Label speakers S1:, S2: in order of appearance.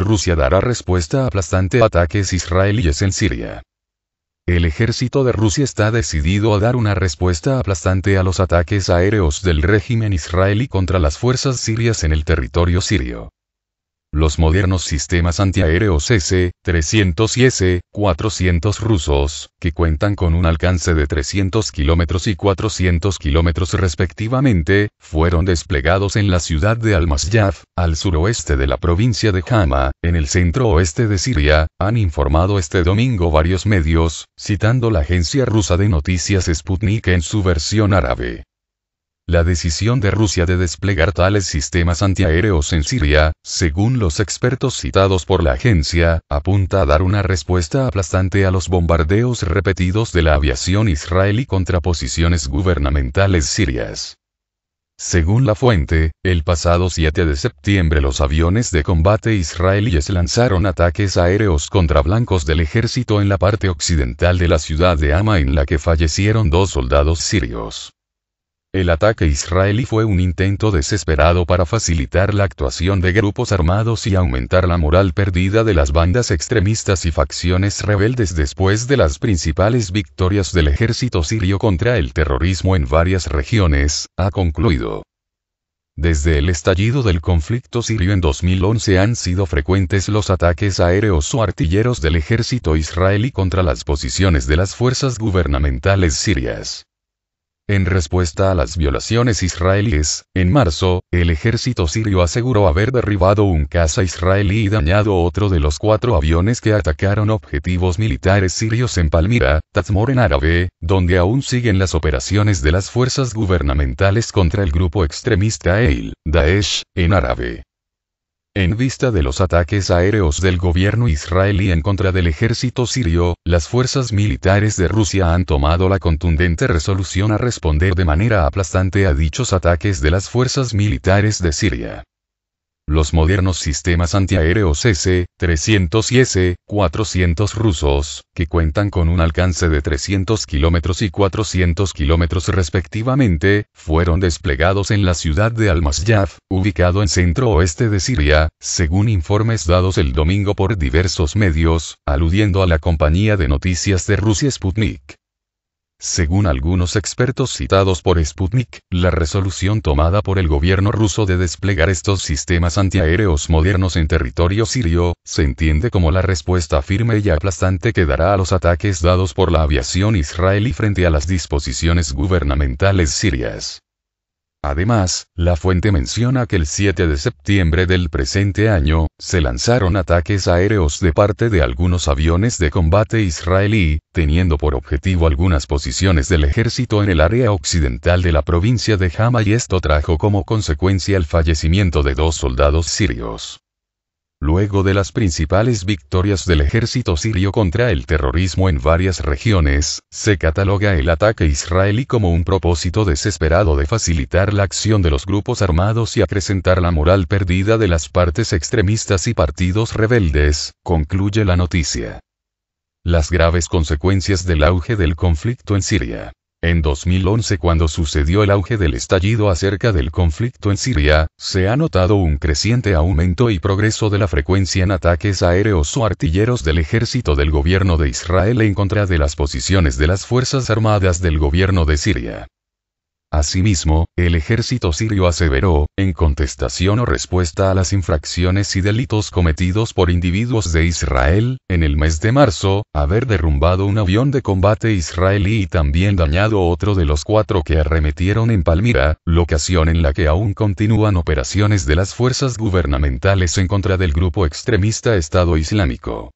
S1: Rusia dará respuesta aplastante a ataques israelíes en Siria. El ejército de Rusia está decidido a dar una respuesta aplastante a los ataques aéreos del régimen israelí contra las fuerzas sirias en el territorio sirio. Los modernos sistemas antiaéreos S-300 y S-400 rusos, que cuentan con un alcance de 300 kilómetros y 400 kilómetros respectivamente, fueron desplegados en la ciudad de Al-Masyaf, al suroeste de la provincia de Hama, en el centro-oeste de Siria, han informado este domingo varios medios, citando la agencia rusa de noticias Sputnik en su versión árabe. La decisión de Rusia de desplegar tales sistemas antiaéreos en Siria, según los expertos citados por la agencia, apunta a dar una respuesta aplastante a los bombardeos repetidos de la aviación israelí contra posiciones gubernamentales sirias. Según la fuente, el pasado 7 de septiembre los aviones de combate israelíes lanzaron ataques aéreos contra blancos del ejército en la parte occidental de la ciudad de Hama, en la que fallecieron 2 soldados sirios. El ataque israelí fue un intento desesperado para facilitar la actuación de grupos armados y aumentar la moral perdida de las bandas extremistas y facciones rebeldes después de las principales victorias del ejército sirio contra el terrorismo en varias regiones, ha concluido. Desde el estallido del conflicto sirio en 2011 han sido frecuentes los ataques aéreos o artilleros del ejército israelí contra las posiciones de las fuerzas gubernamentales sirias. En respuesta a las violaciones israelíes, en marzo, el ejército sirio aseguró haber derribado un caza israelí y dañado otro de los 4 aviones que atacaron objetivos militares sirios en Palmira, Tazmor en árabe, donde aún siguen las operaciones de las fuerzas gubernamentales contra el grupo extremista Daesh, en árabe. En vista de los ataques aéreos del gobierno israelí en contra del ejército sirio, las fuerzas militares de Rusia han tomado la contundente resolución a responder de manera aplastante a dichos ataques de las fuerzas militares de Siria. Los modernos sistemas antiaéreos S-300 y S-400 rusos, que cuentan con un alcance de 300 kilómetros y 400 kilómetros respectivamente, fueron desplegados en la ciudad de Al-Masyaf, ubicado en centro-oeste de Siria, según informes dados el domingo por diversos medios, aludiendo a la compañía de noticias de Rusia Sputnik. Según algunos expertos citados por Sputnik, la resolución tomada por el gobierno ruso de desplegar estos sistemas antiaéreos modernos en territorio sirio, se entiende como la respuesta firme y aplastante que dará a los ataques dados por la aviación israelí frente a las disposiciones gubernamentales sirias. Además, la fuente menciona que el 7 de septiembre del presente año, se lanzaron ataques aéreos de parte de algunos aviones de combate israelí, teniendo por objetivo algunas posiciones del ejército en el área occidental de la provincia de Hama, y esto trajo como consecuencia el fallecimiento de 2 soldados sirios. Luego de las principales victorias del ejército sirio contra el terrorismo en varias regiones, se cataloga el ataque israelí como un propósito desesperado de facilitar la acción de los grupos armados y acrecentar la moral perdida de las partes extremistas y partidos rebeldes, concluye la noticia. Las graves consecuencias del auge del conflicto en Siria. En 2011, cuando sucedió el auge del estallido acerca del conflicto en Siria, se ha notado un creciente aumento y progreso de la frecuencia en ataques aéreos o artilleros del ejército del gobierno de Israel en contra de las posiciones de las fuerzas armadas del gobierno de Siria. Asimismo, el ejército sirio aseveró, en contestación o respuesta a las infracciones y delitos cometidos por individuos de Israel, en el mes de marzo, haber derrumbado un avión de combate israelí y también dañado otro de los 4 que arremetieron en Palmira, locación en la que aún continúan operaciones de las fuerzas gubernamentales en contra del grupo extremista Estado Islámico.